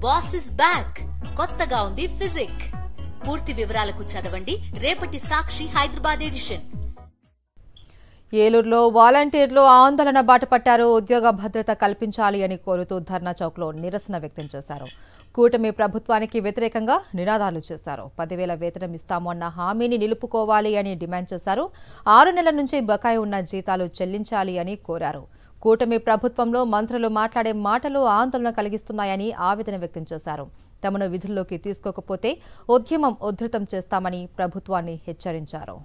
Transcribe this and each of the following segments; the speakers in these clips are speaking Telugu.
బాస్ ఇస్ బ్యాక్ కొత్తగా ఉంది ఫిజిక్. పూర్తి వివరాలకు చదవండి రేపటి సాక్షి హైదరాబాద్ ఎడిషన్. ఏలూరులో వాలంటీర్లు ఆందోళన బాటపట్టారు. ఉద్యోగ భద్రత కల్పించాలి అని కోరుతూ ధర్నా చౌక్లో నిరసన వ్యక్తం చేశారు. కూటమి ప్రభుత్వానికి వ్యతిరేకంగా నినాదాలు చేశారు. 10,000 వేతనం ఇస్తాము అన్న హామీని నిలుపుకోవాలి అని డిమాండ్ చేశారు. 6 నెలల నుంచి బకాయి ఉన్న జీతాలు చెల్లించాలి అని కోరారు. కూటమి ప్రభుత్వంలో మంత్రులు మాట్లాడే మాటలు ఆందోళన కలిగిస్తున్నాయని ఆవేదన వ్యక్తం చేశారు. తమను విధుల్లోకి తీసుకోకపోతే ఉద్యమం ఉధృతం చేస్తామని ప్రభుత్వాన్ని హెచ్చరించారు.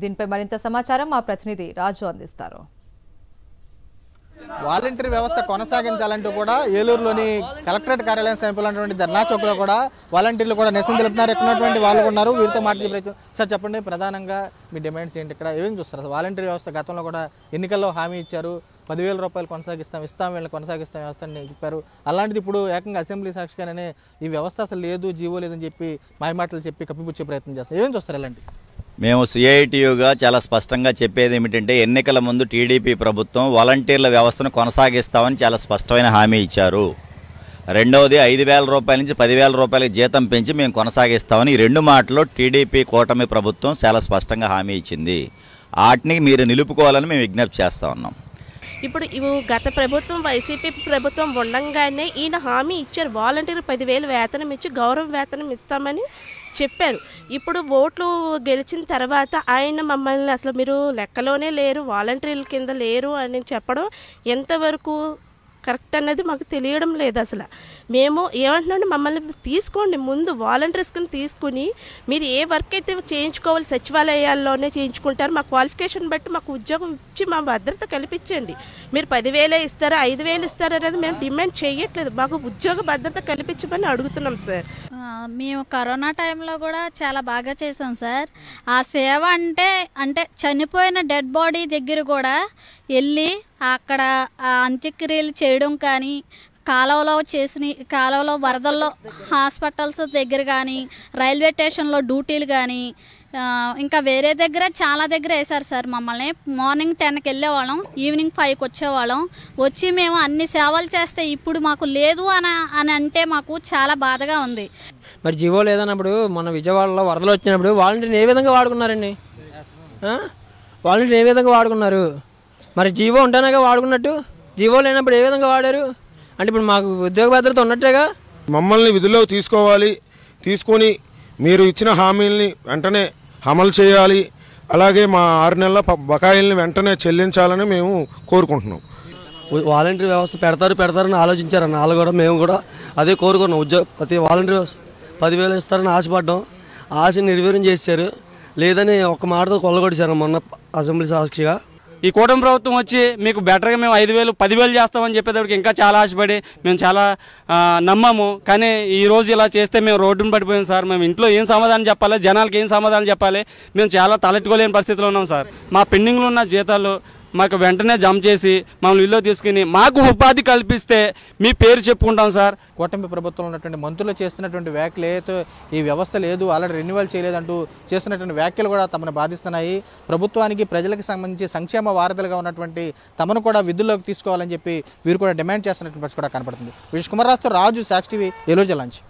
దీనిపై మరింత సమాచారం మా ప్రతినిధి రాజు అందిస్తారు. వాలంటీర్ వ్యవస్థ కొనసాగించాలంటూ కూడా ఏలూరులోని కలెక్టరేట్ కార్యాలయం సమీపంలో ధర్నా చౌక్లో కూడా వాలంటీర్లు కూడా నిరసన తెలుపుతున్నారు. ఎక్కడున్నటువంటి వాళ్ళు ఉన్నారు, వీరితో మాట్లాడే ప్రయత్నం. సార్ చెప్పండి, ప్రధానంగా మీ డిమాండ్స్ ఏంటి? ఇక్కడ ఏమేమి చూస్తారు? వాలంటీర్ వ్యవస్థ గతంలో కూడా ఎన్నికల్లో హామీ ఇచ్చారు, 10,000 రూపాయలు ఇస్తాం వీళ్ళని కొనసాగిస్తాం వ్యవస్థ అని చెప్పారు. అలాంటిది ఇప్పుడు ఏకంగా అసెంబ్లీ సాక్షిగానే ఈ వ్యవస్థ అసలు లేదు, జీవో లేదని చెప్పి మాయమాటలు చెప్పి కప్పిపుచ్చే ప్రయత్నం చేస్తారు. ఏమేమి చూస్తారు ఇలాంటి? మేము సిఐటియుగా చాలా స్పష్టంగా చెప్పేది ఏమిటంటే, ఎన్నికల ముందు టీడీపీ ప్రభుత్వం వాలంటీర్ల వ్యవస్థను కొనసాగిస్తామని చాలా స్పష్టమైన హామీ ఇచ్చారు. రెండవది 5,000 రూపాయల నుంచి 10,000 రూపాయలకి జీతం పెంచి మేము కొనసాగిస్తామని ఈ 2 మాటలు టీడీపీ కూటమి ప్రభుత్వం చాలా స్పష్టంగా హామీ ఇచ్చింది. వాటిని మీరు నిలుపుకోవాలని మేము విజ్ఞప్తి చేస్తా ఉన్నాం. ఇప్పుడు గత ప్రభుత్వం వైసీపీ ప్రభుత్వం ఉండంగానే ఈయన హామీ ఇచ్చారు, వాలంటీర్ 10,000 వేతనం ఇచ్చి గౌరవ వేతనం ఇస్తామని చెప్పారు. ఇప్పుడు ఓట్లు గెలిచిన తర్వాత ఆయన మమ్మల్ని అసలు మీరు లెక్కలోనే లేరు, వాలంటీర్ల కింద లేరు అని చెప్పడం ఎంతవరకు కరెక్ట్ అనేది మాకు తెలియడం లేదు. అసలు మేము ఏమంటున్నాం, మమ్మల్ని తీసుకోండి, ముందు వాలంటీర్స్ కింద తీసుకుని మీరు ఏ వర్క్ అయితే చేయించుకోవాలి సచివాలయాల్లోనే చేయించుకుంటారు, మా క్వాలిఫికేషన్ బట్టి మాకు ఉద్యోగం ఇచ్చి మా భద్రత కల్పించండి. మీరు 10,000 ఇస్తారా 5,000 ఇస్తారా అనేది మేము డిమాండ్ చేయట్లేదు, మాకు ఉద్యోగ భద్రత కల్పించమని అడుగుతున్నాం సార్. మేము కరోనా టైంలో కూడా చాలా బాగా చేసాం సార్. ఆ సేవ అంటే చనిపోయిన డెడ్ బాడీ దగ్గర కూడా వెళ్ళి అక్కడ అంత్యక్రియలు చేయడం కానీ, కాలువలో వరదల్లో హాస్పిటల్స్ దగ్గర కానీ, రైల్వే స్టేషన్లో డ్యూటీలు కానీ, ఇంకా వేరే దగ్గర చాలా దగ్గర వేశారు సార్. మమ్మల్ని మార్నింగ్ 10కి వెళ్ళేవాళ్ళం, ఈవినింగ్ 5కి వచ్చేవాళ్ళం. వచ్చి మేము అన్ని సేవలు చేస్తే ఇప్పుడు మాకు లేదు అని అంటే మాకు చాలా బాధగా ఉంది. మరి జీవో లేదన్నప్పుడు మన విజయవాడలో వరదలు వచ్చినప్పుడు వాలంటీర్ని ఏ విధంగా వాడుకున్నారండి? వాలంటీర్ని ఏ విధంగా వాడుకున్నారు? మరి జీవో ఉంటేనేగా వాడుకున్నట్టు, జీవో లేనప్పుడు ఏ విధంగా వాడారు? అంటే ఇప్పుడు మాకు ఉద్యోగ భద్రత ఉన్నట్టేగా. మమ్మల్ని విధుల్లో తీసుకొని మీరు ఇచ్చిన హామీలని వెంటనే అమలు చేయాలి, అలాగే మా 6 నెలల బకాయిల్ని వెంటనే చెల్లించాలని మేము కోరుకుంటున్నాం. వాలంటీర్ వ్యవస్థ పెడతారని ఆలోచించారన్న వాళ్ళు కూడా, మేము కూడా అదే కోరుకున్నాం. ప్రతి వాలంటీర్ వ్యవస్థ 10,000 ఇస్తారని ఆశపడ్డాం, ఆశ నిర్వీర్యం చేశారు. లేదని ఒక మాటతో కొల్లగొడిచారు మొన్న అసెంబ్లీ సాక్షిగా. ఈ కూటమి ప్రభుత్వం వచ్చి మీకు బెటర్గా మేము 5,000 10,000 చేస్తామని చెప్పేటప్పటికి ఇంకా చాలా ఆశపడి మేము చాలా నమ్మాము. కానీ ఈరోజు ఇలా చేస్తే మేము రోడ్డును పడిపోయాం సార్. మేము ఇంట్లో ఏం సమాధానం చెప్పాలి, జనాలకి ఏం సమాధానం చెప్పాలి, మేము చాలా తలెట్టుకోలేని పరిస్థితిలో ఉన్నాం సార్. మా పెండింగ్లో ఉన్న జీతాలు మాకు వెంటనే జమ చేసి మమ్మల్ని ఇల్లు తీసుకుని మాకు ఉపాధి కల్పిస్తే మీ పేరు చెప్పుకుంటాం సార్. కూటమి ప్రభుత్వంలో ఉన్నటువంటి మంత్రులు చేస్తున్నటువంటి వ్యాఖ్యలు ఏదో ఈ వ్యవస్థ లేదు, ఆల్రెడీ రెన్యువల్ చేయలేదంటూ చేస్తున్నటువంటి వ్యాఖ్యలు కూడా తమను బాధిస్తున్నాయి. ప్రభుత్వానికి ప్రజలకు సంబంధించి సంక్షేమ వారధులుగా ఉన్నటువంటి తమను కూడా విధుల్లోకి తీసుకోవాలని చెప్పి వీరు కూడా డిమాండ్ చేస్తున్నటువంటి పరిస్థితి కూడా కనపడుతుంది. విజయ్ కుమార్ రాజు, సాక్షి టీవీ, ఏలూరు జిల్లా నుంచి.